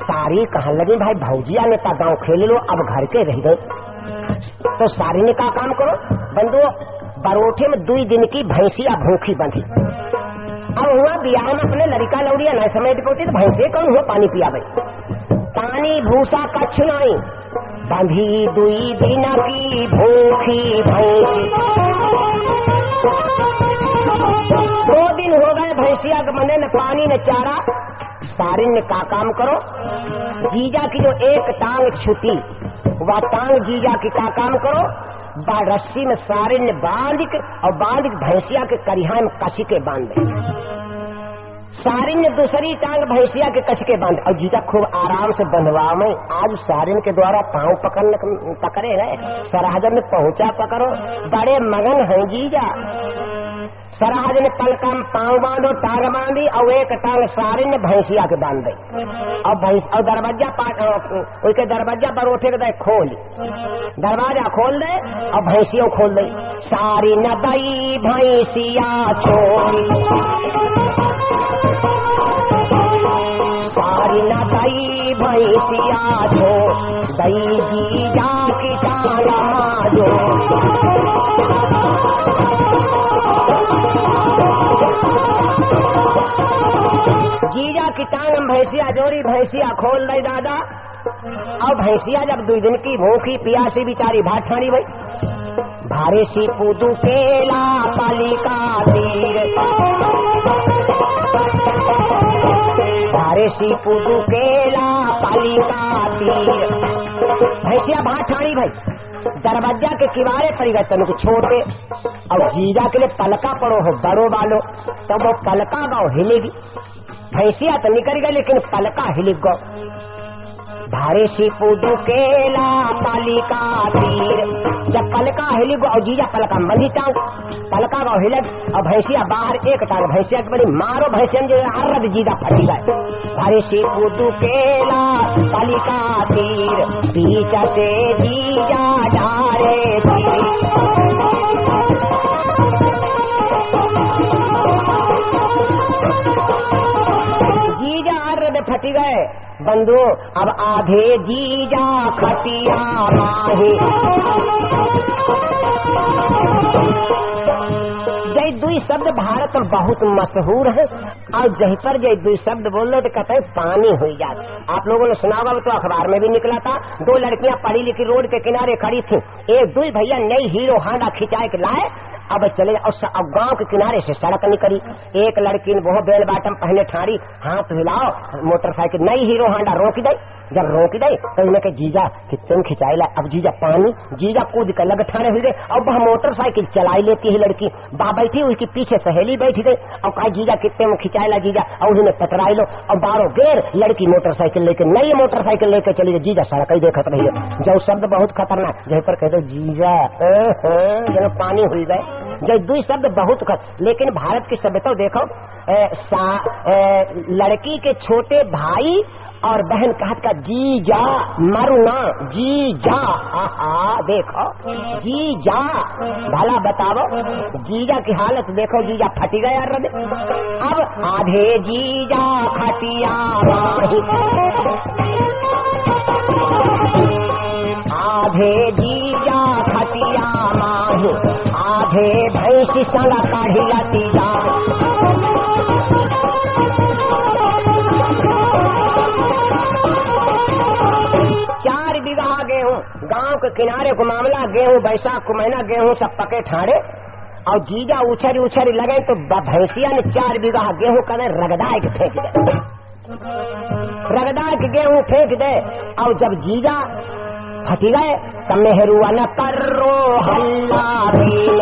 सारी कहने लगी भाई भौजिया ने का गाँव खेल लो, अब घर के रह गई। तो सारी ने का काम करो, बंधु बरोठे में 2 दिन की भैंसिया भूखी बंधी। अब हुआ बियाह में अपने लड़का लौड़िया न समय पहुंची, तो भैंसे कौन हुआ पानी पिया भाई, पानी भूसा कछ नहीं, बंधी 2 दिन की भूखी भैंसी। 2 दिन हो गए भैंसिया के बने न पानी न चारा। सारिन ने का काम करो, जीजा की जो एक टांग छूटी, वह टांग जीजा की का काम करो, रस्सी में सारिन ने बांध के भैंसिया के करिहा में कसी के बांध दे। सारिन ने दूसरी टांग भैंसिया के कस के बांध और जीजा खूब आराम से बंधवा में। आज सारिन के द्वारा पांव पकड़े गए, सराहजन ने पहुंचा पकड़ो, बड़े मगन हैं जीजा। सराहजन ने पलका में पांव बांधो, टांग बांधी और एक टांग सारिन ने भैंसिया के बांध दी और दरवाजा उसके दरवाजा बरोठे के दे खोल, दरवाजा खोल दे और भैंसियों खोल दे। सारी न दई भैंसिया छोड़ी, सारी न दई भैंसिया जो दई जीजा की टांगा माजो। जीजा की टांग भैंसिया जोड़ी, भैंसिया खोल दई दादा। और भैंसिया जब 2 दिन की भूखी पियासी बेचारी भात ठानी भाई, भारे सी पूदू केला पालिका तीर, सी पूदू केला पालिका तीर। भैंसिया भात ठानी भाई, दरवाजा के किनारे पड़ गए तन को छोटे, और जीजा के लिए पलका पड़ो हो बड़ो वालो, तब वो पलका गाँव हिलेगी। भैंसिया तो निकल गई लेकिन पलका हिल गो। भारे सी पूदू केला पालिका तीर, जब पलका हिली गो और जीजा पलका मधी टांग, पलका गाँव हिलक और भैंसिया बाहर एक टांग, भैंसिया की बड़ी मारो भैंसिया जो हर जीजा फटी गए। भारे सी पूदू केला पालिका तीर, पीछा से जीजा डारे जीजा अर्ध फटी गए। बंधु अब आधे जीजा खटिया माहे, जय 2 शब्द भारत में बहुत मशहूर है, और जहीं पर जय 2 शब्द बोल लो तो कहते हैं पानी हुई जात। आप लोगों ने सुना होगा, तो अखबार में भी निकला था, 2 लड़कियां पढ़ी लिखी रोड के किनारे खड़ी थी, एक 2 भैया नई हीरो हांडा खिंचाए के लाए, अब चले और गांव के किनारे से सड़क निकली। एक लड़की ने वो बेल बाटम पहने ठाड़ी, हाथ हिलाओ, मोटरसाइकिल नई हीरो हांडा रोक दे। जब रोक दे तो इन्हें के जीजा कितने खिंचाई ला, अब जीजा पानी, जीजा कूद कर लग ठाने हुए। अब वह मोटरसाइकिल चलाई लेती है लड़की, बा बैठी उसकी पीछे सहेली बैठी गई, और कहा जीजा कितने में खिंचाई ला जीजा, और उन्हें पकड़ाई लो। और 12 गेर लड़की मोटरसाइकिल लेके, नई मोटरसाइकिल लेके चली गई। जीजा सड़क ही देखत रही है, जो शब्द बहुत खतरनाक, जहाँ पर कहते जीजा जब पानी हुई गए, जो 2 शब्द बहुत लेकिन भारत की सभ्यता देखो, लड़की के छोटे भाई और बहन कहत का जीजा मरुना, जीजा, देखो जीजा, भला बताओ जीजा की हालत देखो, जीजा फटी गया रद। अब आधे जीजा खटिया माही, आधे जीजा खटिया माही, आधे भैंसी संग काढ़ी लाती जा। 4 बीघा गेहूं गांव के के किनारे को मामला, गेहूं बैसाख को महीना, गेहूं सब पके ठाड़े और जीजा उछरी उछरी लगे तो भैंसिया ने 4 बीघा गेहूं करे रगदाए के फेंक दे, रगदाए के गेहूं फेंक दे। और जब जीजा फटी गए तब मेहरुआ न करो हल्ला भील,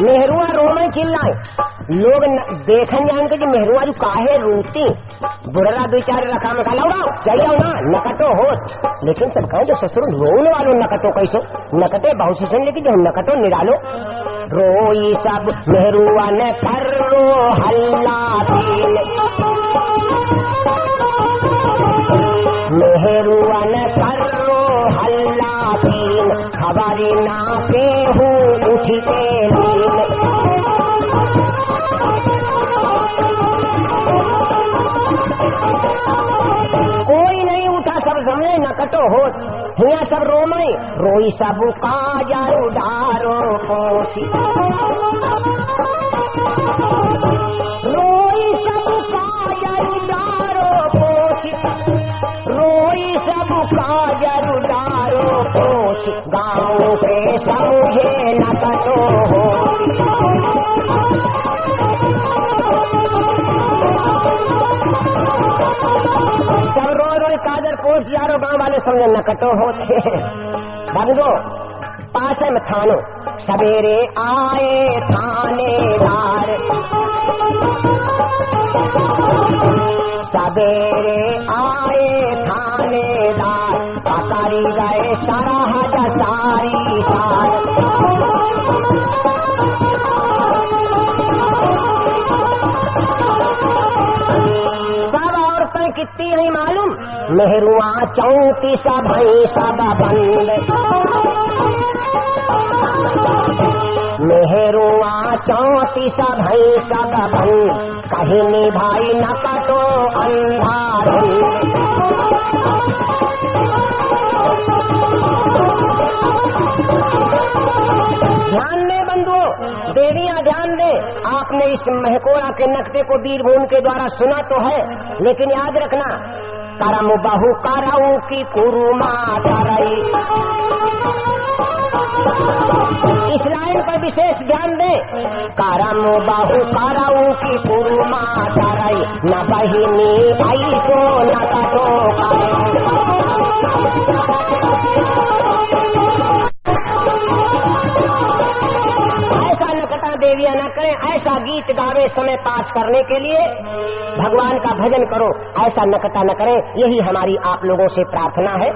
मेहरुआ रो में चिल्लाए। लोग देखन जान के मेहरुआ जो काहे रोती, बुढ़रा 2-4 रखा में खा लौड़ा चाहिए ना नकटो हो। लेकिन सब कहे जो ससुर रोने वालों नकटो कैसो, नकटे बहुत से सुन, लेकिन जो नकटो निरालो रोई सब मेहरुआ ने करो हल्ला भील, मेहरुआ ने करो हल्ला भील, खबरी ना के हूँ उठी के लील। कोई नहीं उठा, सब समझे नकटो हो, हिया सब रोमई रोई सब काजरू डारो पोसी, रोई सब काजरू डारो पोसी, रोई सब काजरू डारो पोसी, गाँव के समझे नकटो हो। सब रो रो काजर पोस यारो गाँव वाले समझे नकटो होते। बंदो पास में थानो, सवेरे आए थानेदार, सवेरे आए थानेदार, पकड़ी गए सरहद सारी सार। कितनी नहीं मालूम, मेहरुआ 34 भैंसा बंद, मेहरुआ 34 भैंसा बंद, कहीं निभाई न कटो अंधार। ध्यान दे बंधुओं, देवियां ध्यान दे, आपने इस महकोड़ा के नकटे को वीरभूमि के द्वारा सुना तो है, लेकिन याद रखना करम बहु कराऊ की कुरुमा करई, इस लाइन पर विशेष ध्यान दे। करम बहु कराऊ की कुरुमा करई, न बहिनी आई को न कटो देवियां न करें। ऐसा गीत गावे समय पास करने के लिए, भगवान का भजन करो, ऐसा नकटा न करें। यही हमारी आप लोगों से प्रार्थना है।